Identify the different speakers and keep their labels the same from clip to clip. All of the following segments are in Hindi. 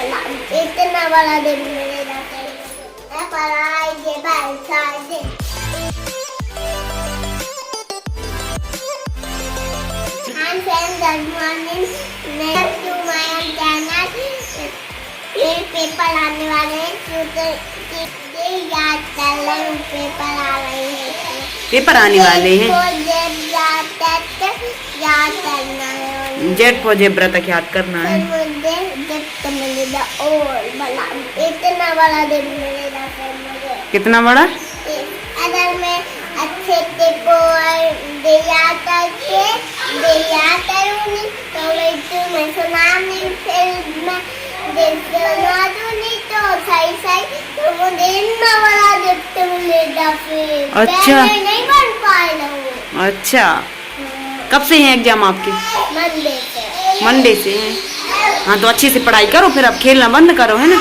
Speaker 1: इतना बड़ा दिन मिलेगा पढ़ाई के बाद गुड मॉर्निंग, मैं पेपर आने वाले हैं, याद कर रही हूँ। पेपर आ रहे हैं,
Speaker 2: पेपर आने वाले हैं।
Speaker 1: याद करना है,
Speaker 2: जेड फॉर जेब्रा तक याद करना है।
Speaker 1: मुझे गिफ्ट मिलेगा और बड़ा, इतना बड़ा दिन मिलेगा फिर मुझे।
Speaker 2: कितना बड़ा?
Speaker 1: अगर मैं अच्छे से दिया करूँगी तो मैं सुना नहीं, फिर मैं सुना दूँगी तो सही तो मुझे इतना बड़ा गिफ्ट मिलेगा फिर।
Speaker 2: अच्छा,
Speaker 1: नहीं बन पाएगा।
Speaker 2: अच्छा, कब से हैं एग्जाम आपके? मंडे से हैं। हाँ तो अच्छे से पढ़ाई करो, फिर अब खेलना बंद करो, है ना?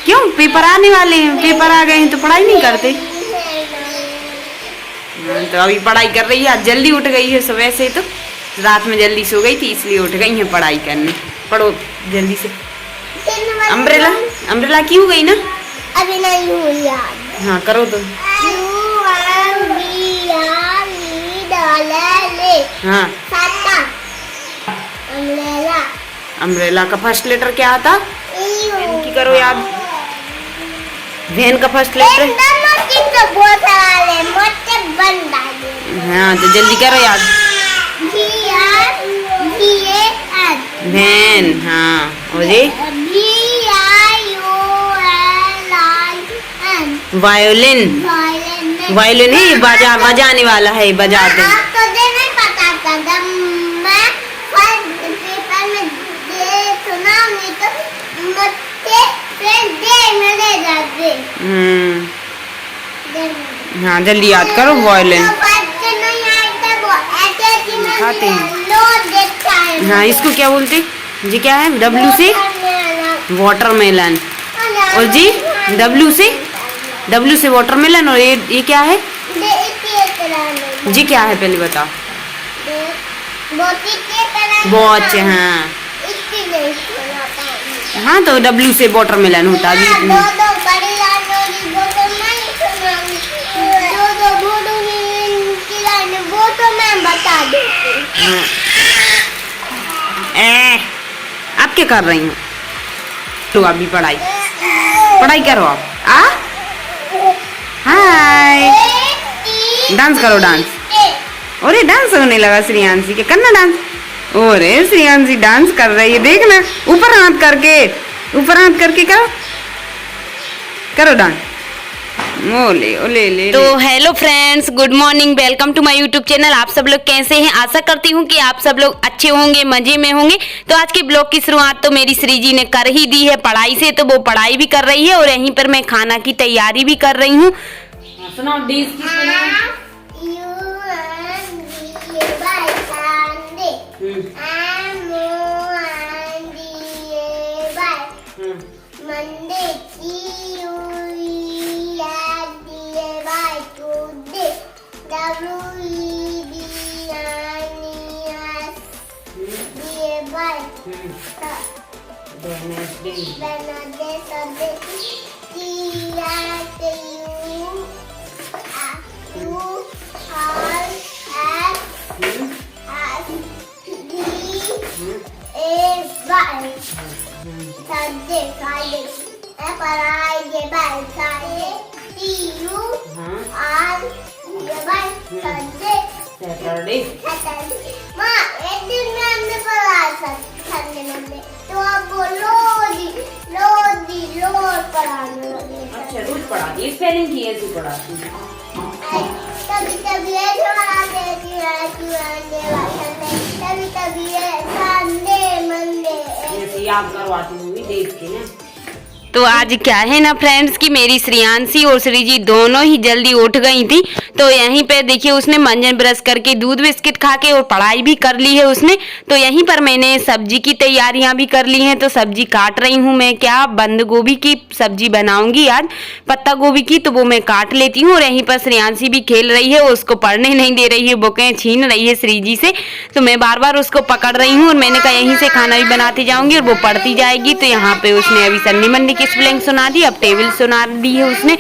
Speaker 2: क्यों? पेपर आने वाले हैं, पेपर आ गए हैं तो पढ़ाई नहीं करते? तो अभी पढ़ाई कर रही है। आज जल्दी उठ गई है, सुबह से तो रात में जल्दी सो गई थी, इसलिए उठ गई है पढ़ाई करने। पढ़ो जल्दी से। अम्ब्रेला की हो गई ना?
Speaker 1: अभी नहीं हुई याद।
Speaker 2: हाँ करो तो। हाँ, अम्ब्रेला का फर्स्ट लेटर क्या आता? वैन की करो याद। वैन का फर्स्ट लेटर। हाँ तो जल्दी करो याद। वैन। हाँ और ये वायोलिन। वायोलिन है, बजाने वाला है, बजाते हैं। हाँ जल्दी याद करो। वायोलिन खाते हैं। हाँ इसको क्या बोलते? जी क्या है? डब्लू से वाटरमेलन। और जी डब्लू से वाटरमेलन। और ये क्या है? जी क्या है पहले बताओ। वॉच। हाँ हाँ तो डब्लू से वाटरमेलन होता है। आप क्या कर रही हो? तो अभी पढ़ाई करो आप। हाय डांस करो, डांस। अरे डांस होने लगा श्रेयांशी के, करना डांस। अरे श्रेयांशी डांस कर रही है, देखना। ऊपर हाथ करके करो डांस। ओले ओले ले। तो hello friends, good morning, welcome to my YouTube channel. आप सब लोग कैसे हैं? आशा करती हूँ कि आप सब लोग अच्छे होंगे, मजे में होंगे। तो आज के ब्लॉग की शुरुआत तो मेरी श्री जी ने कर ही दी है पढ़ाई से, तो वो पढ़ाई भी कर रही है और यहीं पर मैं खाना की तैयारी भी कर रही हूँ। सुनाओ तो आप अच्छा रोज पढ़ाती, स्पेलिंग की ऐसी पढ़ाती। कभी संडे मंडे ऐसे याद करवाती हूँ देख के ना। तो आज क्या है ना फ्रेंड्स कि मेरी श्रियांशी और श्रीजी दोनों ही जल्दी उठ गई थी। तो यहीं पे देखिए उसने मंजन ब्रश करके दूध बिस्किट खा के और पढ़ाई भी कर ली है उसने। तो यहीं पर मैंने सब्जी की तैयारियां भी कर ली हैं। तो सब्जी काट रही हूँ मैं, क्या बंद गोभी की सब्जी बनाऊंगी आज, पत्ता गोभी की, तो वो मैं काट लेती हूँ। और यहीं पर श्रियांशी भी खेल रही है, उसको पढ़ने नहीं दे रही है, बुकें छीन रही है श्रीजी से। तो मैं बार बार उसको पकड़ रही हूँ और मैंने कहा यहीं से खाना भी बनाती जाऊंगी और वो पढ़ती जाएगी। तो यहाँ पे उसने अभी संडे मंडे की स्पेलिंग सुना दी, अब टेबल सुना दी है उसने।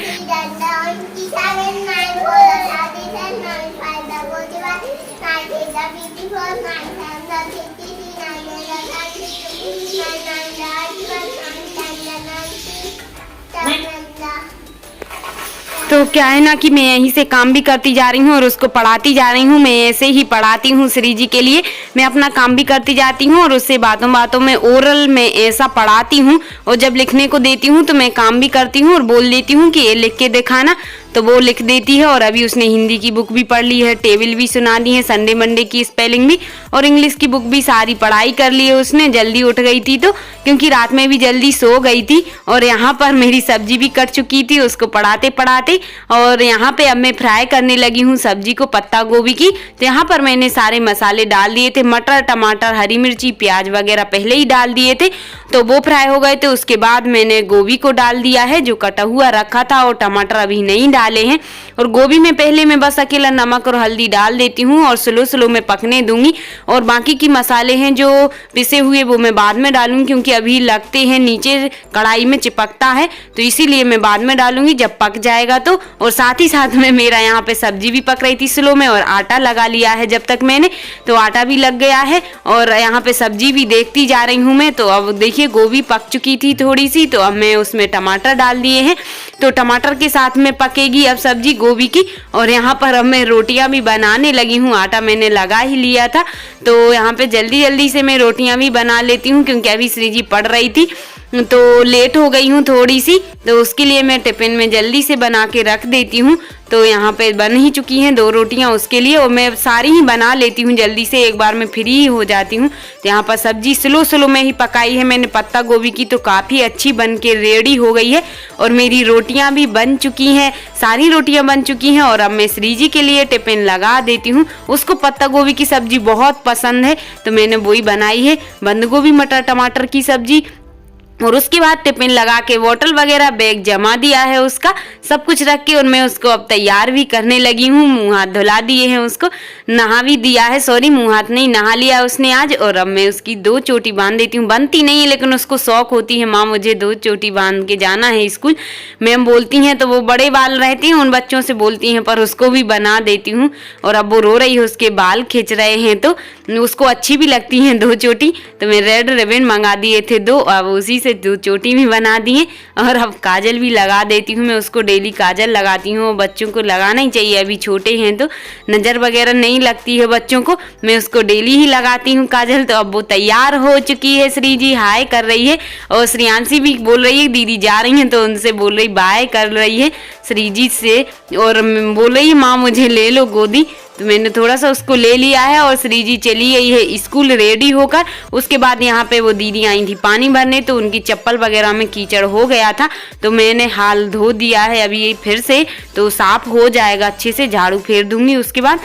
Speaker 2: तो क्या है ना कि मैं यहीं से काम भी करती जा रही हूँ और उसको पढ़ाती जा रही हूँ। मैं ऐसे ही पढ़ाती हूँ श्रीजी के लिए, मैं अपना काम भी करती जाती हूँ और उससे बातों बातों में ओरल में ऐसा पढ़ाती हूँ। और जब लिखने को देती हूँ तो मैं काम भी करती हूँ और बोल देती हूँ कि ये लिख के दिखाना, तो वो लिख देती है। और अभी उसने हिंदी की बुक भी पढ़ ली है, टेबल भी सुना दी है, संडे मंडे की स्पेलिंग भी, और इंग्लिश की बुक भी सारी पढ़ाई कर ली है उसने। जल्दी उठ गई थी तो, क्योंकि रात में भी जल्दी सो गई थी। और यहाँ पर मेरी सब्जी भी कट चुकी थी उसको पढ़ाते पढ़ाते। और यहाँ पे अब मैं फ्राई करने लगी हूँ सब्जी को, पत्ता गोभी की। तो यहाँ पर मैंने सारे मसाले डाल दिए थे, मटर, टमाटर, हरी मिर्ची, प्याज वगैरह पहले ही डाल दिए थे, तो वो फ्राई हो गए थे। उसके बाद मैंने गोभी को डाल दिया है जो कटा हुआ रखा था, और टमाटर अभी नहीं डाले हैं। और गोभी में पहले मैं बस अकेला नमक और हल्दी डाल देती हूँ और स्लो स्लो में पकने दूंगी। और बाकी की मसाले हैं जो पिसे हुए वो मैं बाद में डालूंगी, क्योंकि अभी लगते हैं नीचे कढ़ाई में चिपकता है, तो इसीलिए मैं बाद में डालूंगी जब पक जाएगा तो। और साथ ही साथ में मेरा यहाँ पे सब्जी भी पक रही थी स्लो में, और आटा लगा लिया है जब तक मैंने, तो आटा भी लग गया है। और यहाँ पे सब्जी भी देखती जा रही हूँ मैं। तो अब देखिए गोभी पक चुकी थी थोड़ी सी, तो अब मैं उसमें टमाटर डाल दिए हैं, तो टमाटर के साथ में पकेगी अब सब्जी गोभी की। और यहाँ पर अब मैं रोटियां भी बनाने लगी हूँ, आटा मैंने लगा ही लिया था। तो यहाँ पे जल्दी जल्दी से मैं रोटियां भी बना लेती हूँ, क्योंकि अभी श्रीजी पढ़ रही थी तो लेट हो गई हूँ थोड़ी सी, तो उसके लिए मैं टिफिन में जल्दी से बना के रख देती हूँ। तो यहाँ पे बन ही चुकी हैं 2 रोटियाँ उसके लिए, और मैं सारी ही बना लेती हूँ जल्दी से, एक बार में फ्री ही हो जाती हूँ। तो यहाँ पर सब्जी स्लो स्लो में ही पकाई है मैंने पत्ता गोभी की, तो काफ़ी अच्छी बन के रेडी हो गई है। और मेरी रोटियाँ भी बन चुकी हैं, सारी रोटियाँ बन चुकी हैं। और अब मैं श्रीजी के लिए टिफिन लगा देती हूँ, उसको पत्ता गोभी की सब्जी बहुत पसंद है, तो मैंने वही बनाई है, बंद गोभी मटर टमाटर की सब्जी। और उसके बाद टिफिन लगा के बोतल वगैरह बैग जमा दिया है उसका, सब कुछ रख के। और मैं उसको अब तैयार भी करने लगी हूँ, मुंह हाथ धुला दिए हैं उसको, नहा भी दिया है, सॉरी मुंह हाथ नहीं नहा लिया उसने आज। और अब मैं उसकी 2 चोटी बांध देती हूँ, बनती नहीं है लेकिन उसको शौक होती है, माँ मुझे 2 चोटी बांध के जाना है स्कूल, मैम बोलती हैं। तो वो बड़े बाल रहते हैं उन बच्चों से बोलती हैं, पर उसको भी बना देती हूँ। और अब वो रो रही है, उसके बाल खींच रहे हैं, तो उसको अच्छी भी लगती हैं 2 चोटी। तो मैं रेड रिबन मंगा दिए थे 2, अब उसी से 2 चोटी भी बना दिए। और अब काजल भी लगा देती हूँ मैं उसको, डेली काजल लगाती हूँ, बच्चों को लगाना ही चाहिए, अभी छोटे हैं तो नज़र वगैरह नहीं लगती है बच्चों को, मैं उसको डेली ही लगाती हूँ काजल। तो अब वो तैयार हो चुकी है, श्रीजी हाय कर रही है, और श्रियांशी भी बोल रही है दीदी जा रही हैं, तो उनसे बोल रही बाय कर रही है श्रीजी से, और बोल रही है माँ मुझे ले लो गोदी। तो मैंने थोड़ा सा उसको ले लिया है और श्रीजी चली गई है स्कूल रेडी होकर। उसके बाद यहाँ पे वो दीदी आई थी पानी भरने, तो उनकी चप्पल वगैरह में कीचड़ हो गया था, तो मैंने हाल धो दिया है अभी ये फिर से, तो साफ हो जाएगा अच्छे से, झाड़ू फेर दूंगी उसके बाद,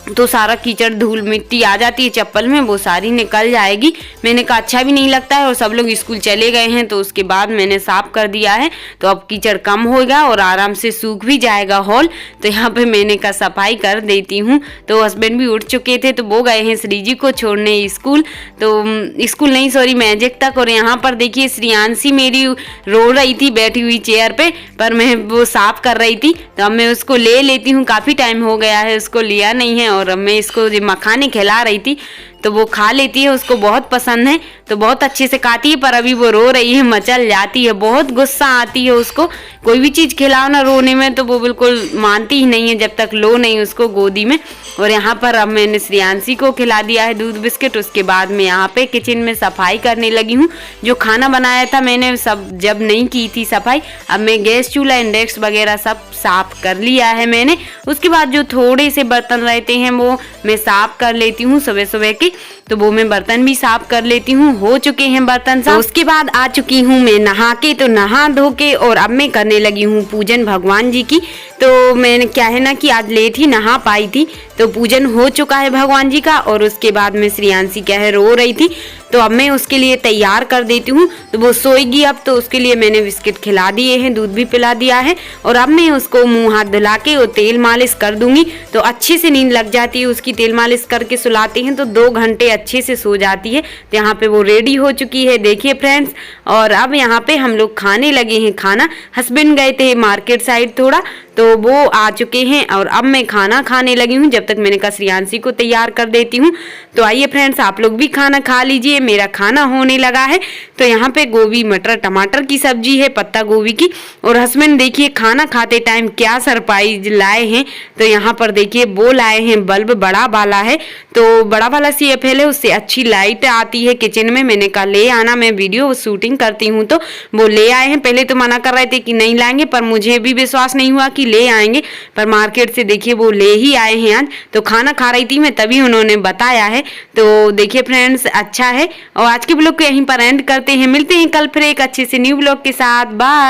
Speaker 2: तो सारा कीचड़ धूल मिट्टी आ जाती है चप्पल में, वो सारी निकल जाएगी। मैंने कहा अच्छा भी नहीं लगता है, और सब लोग स्कूल चले गए हैं, तो उसके बाद मैंने साफ कर दिया है, तो अब कीचड़ कम होगा और आराम से सूख भी जाएगा हॉल। तो यहाँ पे मैंने कहा सफाई कर देती हूँ। तो हस्बैंड भी उठ चुके थे, तो वो गए हैं श्रीजी को छोड़ने स्कूल, तो स्कूल नहीं सॉरी मैजिक तक। और यहाँ पर देखिए श्रियांशी मेरी रो रही थी बैठी हुई चेयर पे, पर मैं वो साफ कर रही थी, तो अब मैं उसको ले लेती हूँ, काफ़ी टाइम हो गया है उसको लिया नहीं है। और मैं इसको मखाने खिला रही थी, तो वो खा लेती है, उसको बहुत पसंद है, तो बहुत अच्छे से खाती है। पर अभी वो रो रही है, मचल जाती है, बहुत गुस्सा आती है उसको, कोई भी चीज़ खिलाओ ना रोने में तो वो बिल्कुल मानती ही नहीं है जब तक लो नहीं उसको गोदी में। और यहाँ पर अब मैंने श्रियांशी को खिला दिया है दूध बिस्किट। उसके बाद मैं यहाँ पे किचन में सफाई करने लगी हूँ, जो खाना बनाया था मैंने सब जब नहीं की थी सफाई, अब मैं गैस चूल्हा इंडक्शन वगैरह सब साफ कर लिया है मैंने। उसके बाद जो थोड़े से बर्तन रहते हैं वो मैं साफ कर लेती हूँ सुबह सुबह के। तो वो मैं बर्तन भी साफ कर लेती हूँ। हो चुके हैं बर्तन साफ। तो उसके बाद आ चुकी हूँ मैं नहा के, तो नहा धो के और अब मैं करने लगी हूँ पूजन भगवान जी की। तो मैंने क्या है ना कि आज लेट ही नहा पाई थी, तो पूजन हो चुका है भगवान जी का। और उसके बाद में श्रेयांशी क्या है रो रही थी, तो अब मैं उसके लिए तैयार कर देती हूँ। तो वो सोएगी अब, तो उसके लिए मैंने बिस्किट खिला दिए हैं, दूध भी पिला दिया है। और अब मैं उसको मुंह हाथ धुला के और तेल मालिश कर दूंगी, तो अच्छे से नींद लग जाती है उसकी। तेल मालिश करके सुलाते हैं तो 2 घंटे अच्छे से सो जाती है। तो यहाँ पे वो रेडी हो चुकी है, देखिए फ्रेंड्स। और अब यहाँ पे हम लोग खाने लगे हैं खाना। हस्बैंड गए थे मार्केट साइड थोड़ा, तो वो आ चुके हैं और अब मैं खाना खाने लगी हूँ। जब तक मैंने कहा श्रेयांशी को तैयार कर देती हूँ। तो आइए फ्रेंड्स, आप लोग भी खाना खा लीजिए। मेरा खाना होने लगा है। तो यहाँ पे गोभी मटर टमाटर की सब्जी है, पत्ता गोभी की। और हस्बैंड देखिए खाना खाते टाइम क्या सरप्राइज लाए हैं। तो यहाँ पर देखिए वो लाए हैं बल्ब, बड़ा वाला है। तो बड़ा वाला CFL है, उससे अच्छी लाइट आती है किचन में। मैंने कहा ले आना, मैं वीडियो शूटिंग करती हूँ। तो वो ले आए हैं। पहले तो मना कर रहे थे कि नहीं लाएंगे, पर मुझे भी विश्वास नहीं हुआ कि ले आएंगे, पर मार्केट से देखिए वो ले ही आए हैं आज। तो खाना खा रही थी मैं, तभी उन्होंने बताया है। तो देखिए फ्रेंड्स, अच्छा है। और आज के ब्लॉग को यहीं पर एंड करते हैं। मिलते हैं कल फिर एक अच्छे से न्यू ब्लॉग के साथ। बाय।